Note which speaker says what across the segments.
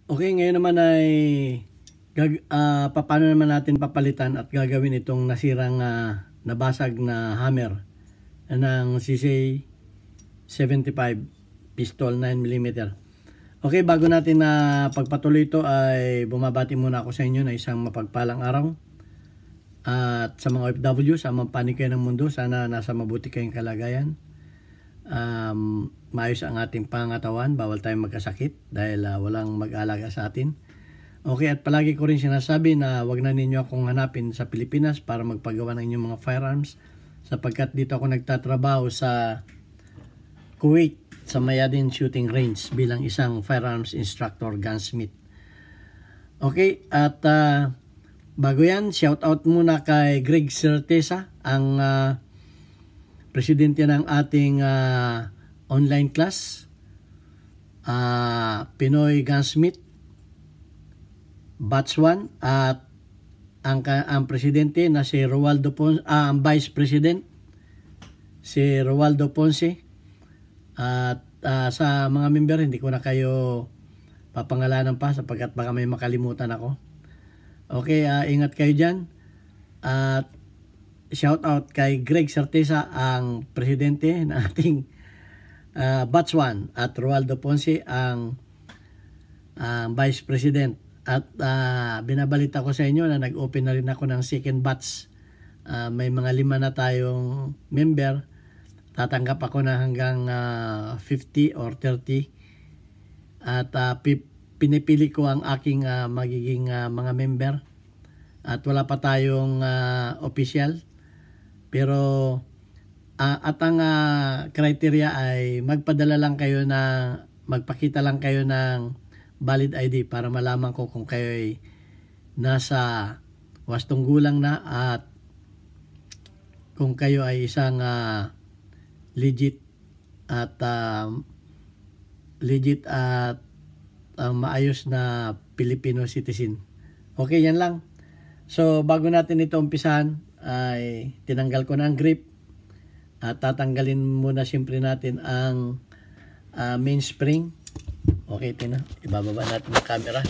Speaker 1: Okay, ngayon naman ay paano naman natin papalitan at gagawin itong nasirang nabasag na hammer ng CC 75 pistol 9mm. Okay, bago natin na pagpatuloy ito ay bumabati muna ako sa inyo na isang mapagpalang araw. At sa mga OFW, sa mga panig kayo ng mundo, sana nasa mabuti kayong kalagayan. Maayos ang ating pangatawan, bawal tayong magkasakit dahil walang mag-alaga sa atin. Okay, at palagi ko rin sinasabi na wag na ninyo akong hanapin sa Pilipinas para magpagawa ng inyong mga firearms, sapagkat dito ako nagtatrabaho sa Kuwait sa Mayadin Shooting Range bilang isang firearms instructor, gunsmith. Okay, at bago yan, shout out muna kay Greg Certeza, ang presidente ng ating online class, Pinoy Gunsmith Batch 1, at ang presidente na si Roaldo Ponce, ang vice president si Roaldo Ponce, at sa mga member hindi ko na kayo papangalanan pa sapagkat baka may makalimutan ako. Okay, ingat kayo dyan. At shout out kay Greg Certeza, ang presidente ng ating Batch 1, at Roaldo Ponce, ang vice president. At binabalita ko sa inyo na nag-open na rin ako ng second batch. May mga 5 na tayong member. Tatanggap ako na hanggang 50 or 30. At pinipili ko ang aking magiging mga member. At wala pa tayong official. Pero at ang criteria ay magpadala lang kayo magpakita lang kayo ng valid ID para malaman ko kung kayo ay nasa wastong gulang na at kung kayo ay isang legit at maayos na Filipino citizen. Okay, yan lang. So bago natin ito umpisahan ay tinanggal ko na ang grip at tatanggalin muna siyempre natin ang mainspring. Okay, tina. Ibababa natin ang camera.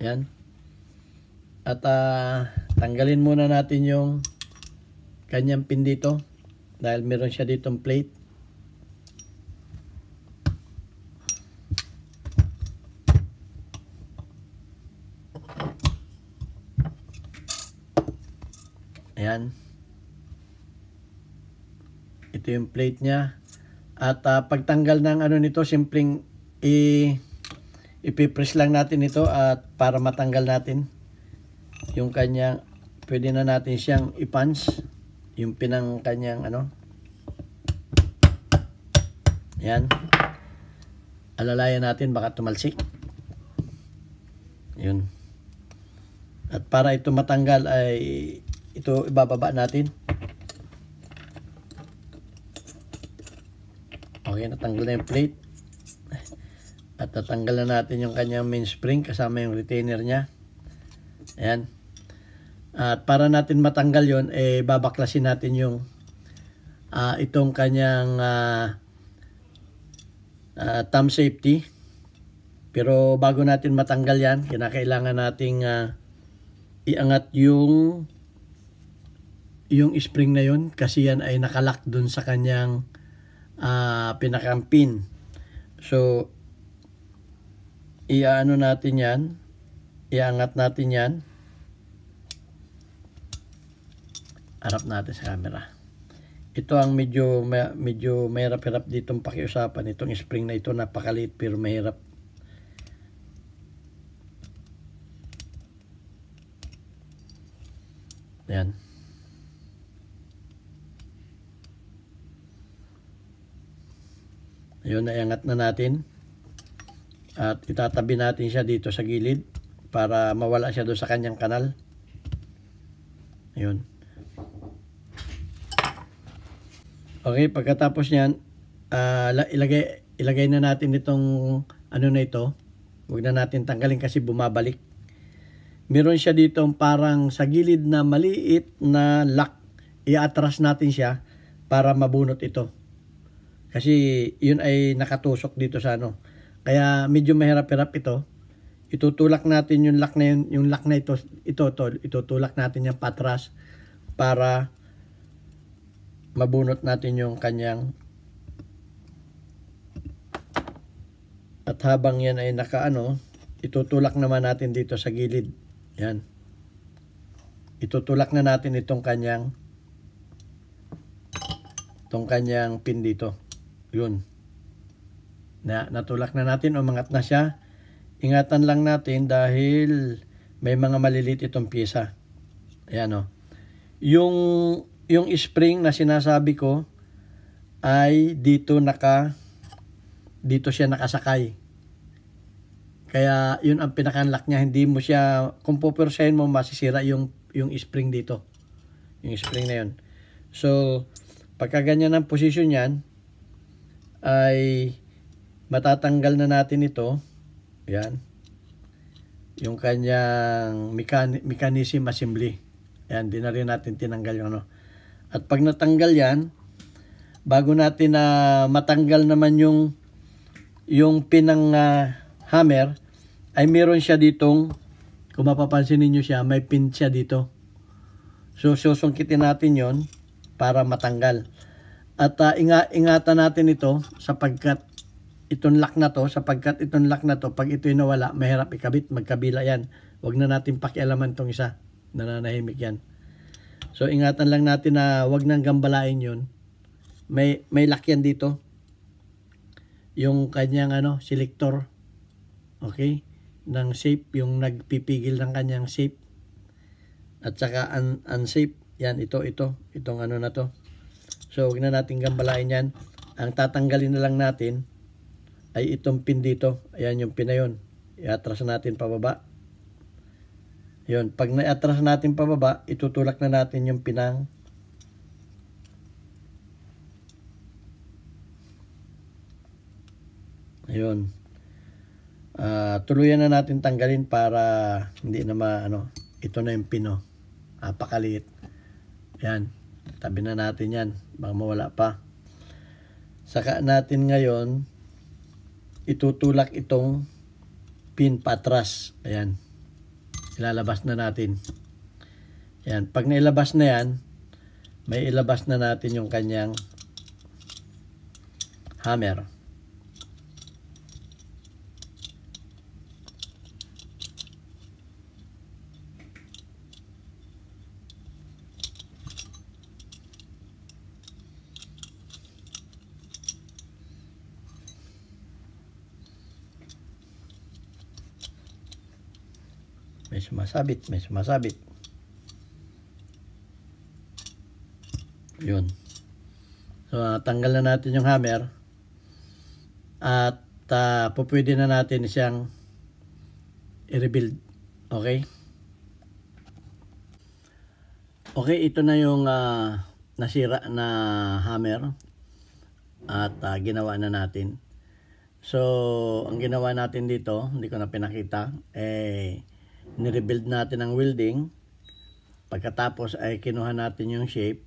Speaker 1: Yan. At tanggalin muna natin yung kanyang pin dito dahil meron siya ditong plate. Ayan. Ito yung plate niya. At pagtanggal ng nito, simpleng ipipress lang natin ito at para matanggal natin yung kanyang, pwede na natin siyang i-punch yung pinang kanyang Ayan. Alalayan natin baka tumalsik. Yun. At para ito matanggal ay ito ibababa natin. Okay, natanggal na yung plate. At tatanggal na natin yung kanyang mainspring kasama yung retainer niya. Ayan. At para natin matanggal yon, babaklasin natin yung itong kanyang thumb safety. Pero bago natin matanggal yan, kinakailangan nating iangat yung spring na yon kasi yan ay nakalock dun sa kanyang pinakang pin. So natin yan, iangat natin yan, harap natin sa camera. Ito ang medyo mahirap-hirap ditong pakiusapan. Itong spring na ito napakaliit pero mahirap. Yan. Ayun, naiangat na natin. At itatabi natin siya dito sa gilid para mawala siya doon sa kanyang kanal. Ayun. Okay, pagkatapos niyan, ilagay na natin itong na ito. Huwag na natin tanggalin kasi bumabalik. Meron siya dito parang sa gilid na maliit na lock. I-atras natin siya para mabunot ito. Kasi yun ay nakatusok dito sa ano. Kaya medyo mahirap-hirap ito. Itutulak natin yung lock na yun, yung lock na ito, itutulak natin yung patras para mabunot natin yung kanyang. At habang yan ay nakaano, itutulak naman natin dito sa gilid. Yan. Itutulak na natin itong kanyang pin dito. Yun. Natulak na natin, umangat na siya. Ingatan lang natin dahil may mga maliliit itong pyesa. Ayan o. Yung spring na sinasabi ko ay dito siya nakasakay. Kaya yun ang pinaka-lock niya. Hindi mo siya, kung pupursahin mo, masisira yung spring dito. Yung spring na yun. So, pagka ganyan ang posisyon yan, ay matatanggal na natin ito. Yan. Yung kanyang mechanism assembly. Yan, di na rin natin tinanggal yung ano. At pag natanggal yan, bago natin na matanggal naman yung pinang hammer, ay meron siya ditong, kung mapapansin niyo siya, may pin siya dito. So, susungkitin natin yon para matanggal. At ingatan natin ito sapagkat itong lock na to, pag ito'y nawala, mahirap ikabit, magkabila yan. Huwag na natin pakialaman itong isa, nananahimik yan. So, ingatan lang natin na huwag nang gambalain yun. May lock yan dito. Yung kanyang selector. Okay? Ng shape, yung nagpipigil ng kanyang shape. At saka unsafe. Yan, itong ano na to. So, huwag na natin gambalain yan. Ang tatanggalin na lang natin ay itong pin dito. Ayan yung pin na yun. I-atras natin pababa. Yun. Pag na-atras natin pababa, itutulak na natin yung pinang. Ayun. Tuluyan na natin tanggalin para hindi na ito na yung pin. Pakaliit. Yan. Tabi na natin yan. Baka mawala pa. Saka natin ngayon itutulak itong pin patras. Ayan. Ilalabas na natin. Ayan. Pag nailabas na yan, may ilabas na natin yung kanyang hammer. May sumasabit. Yun. So, tanggal na natin yung hammer. At pupwede na natin siyang i-rebuild. Okay? Okay, ito na yung nasira na hammer. At ginawa na natin. So, ang ginawa natin dito, hindi ko na pinakita, ni-rebuild natin ang welding. Pagkatapos ay kinuha natin yung shape.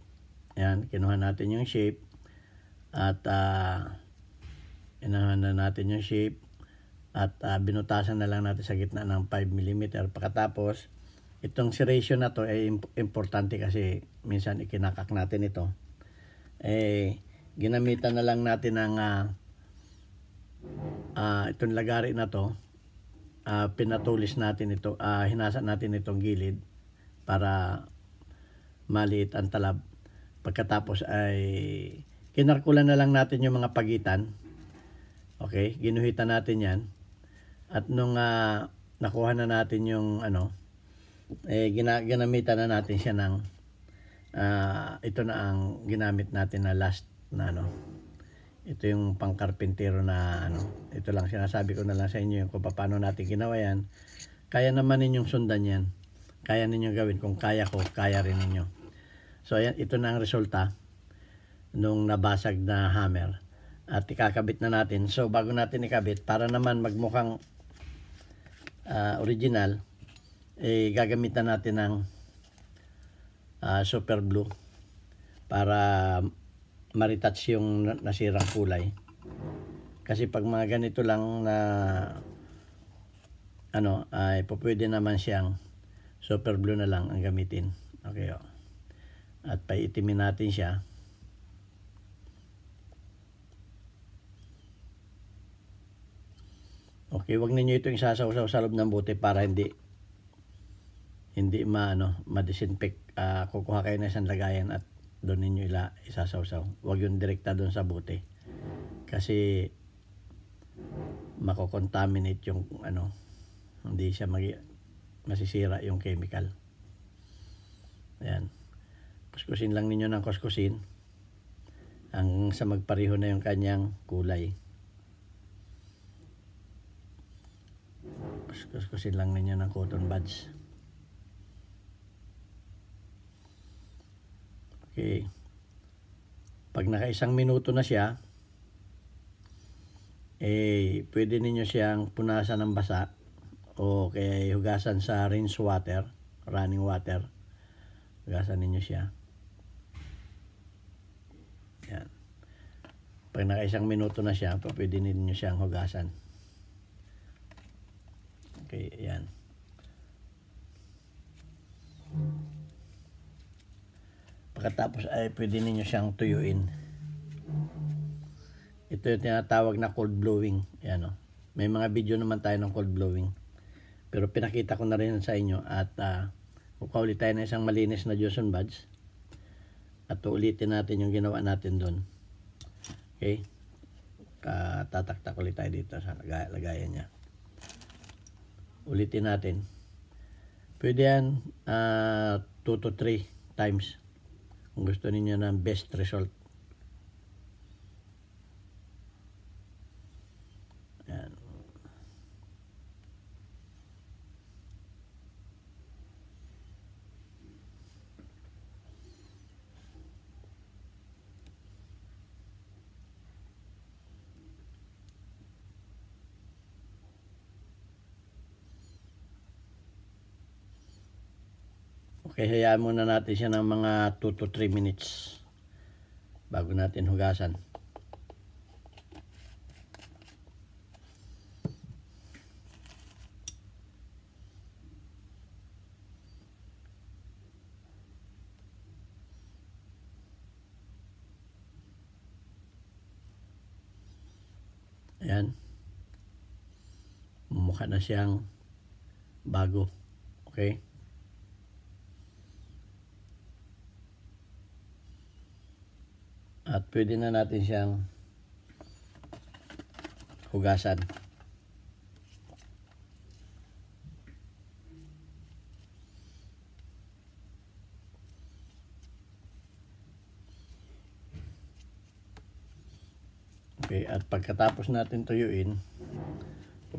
Speaker 1: Ayan, kinuha natin yung shape. At kinuha na natin yung shape. At binutasan na lang natin sa gitna ng 5 mm. Pagkatapos, itong serration na to ay importante kasi minsan ikinakak natin ito. Ginamitan na lang natin ng itong lagari na to. Pinatulis natin ito, hinasa natin itong gilid para maliit ang talab. Pagkatapos ay kinarkulan na lang natin yung mga pagitan. Okay, ginuhitan natin yan. At nung nakuha na natin yung ginamitan na natin siya ng ito na ang ginamit natin na last na ito yung pangkarpintero na ito lang sinasabi ko na lang sa inyo yung kung paano natin ginawa yan. Kaya naman ninyong sundan yan. Kaya ninyong gawin. Kung kaya ko, kaya rin ninyo. So ayan, ito na ang resulta nung nabasag na hammer. At ikakabit na natin. So bago natin ikabit, para naman magmukhang original, gagamitan natin ng super glue para ma-retouch yung nasirang kulay. Kasi pag mga ganito lang na ay pwede naman siyang super blue na lang ang gamitin. Okay, oh. At paitimin natin siya. Okay, wag ninyo itong isasawsaw sa loob ng bote para hindi ma-disinfect. Kukuha kayo ng isang lagayan at doon ninyo isasawsaw. Wag yung direkta doon sa bote. Kasi mako-contaminate yung hindi siya masisira yung chemical. Ayan. Kuskusin lang ninyo ng kuskusin ang sa magpareho na yung kanyang kulay. Kuskusin lang ninyo ng cotton buds. Okay. Pag naka 1 minuto na siya, pwede ninyo siyang punasan ng basa o kaya hugasan sa rinse water, running water. Hugasan ninyo siya. Yan. Pag naka 1 minuto na siya, pwede ninyo siyang hugasan. Okay, yan. Pagkatapos ay pwede ninyo siyang tuyuin. Ito yung tinatawag na cold blowing. Yan, may mga video naman tayo ng cold blowing. Pero pinakita ko na rin sa inyo at kukuha ulit tayo ng isang malinis na Johnson buds. At ulitin natin yung ginawa natin doon. Okay? Tataktak ulit tayo dito sa lagayan niya. Ulitin natin. Pwede yan 2 to 3 times kung gusto niyo ng best result. Yan. Okay, hayaan muna natin siya ng mga 2 to 3 minutes bago natin hugasan. Ayan. Mukha na siyang bago. Okay? At pwede na natin siyang hugasan. Okay, at pagkatapos natin tuyuin,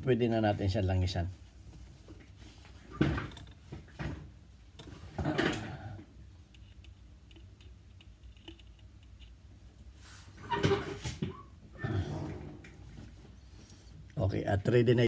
Speaker 1: pwede na natin siyang langisan. Okay, at ready na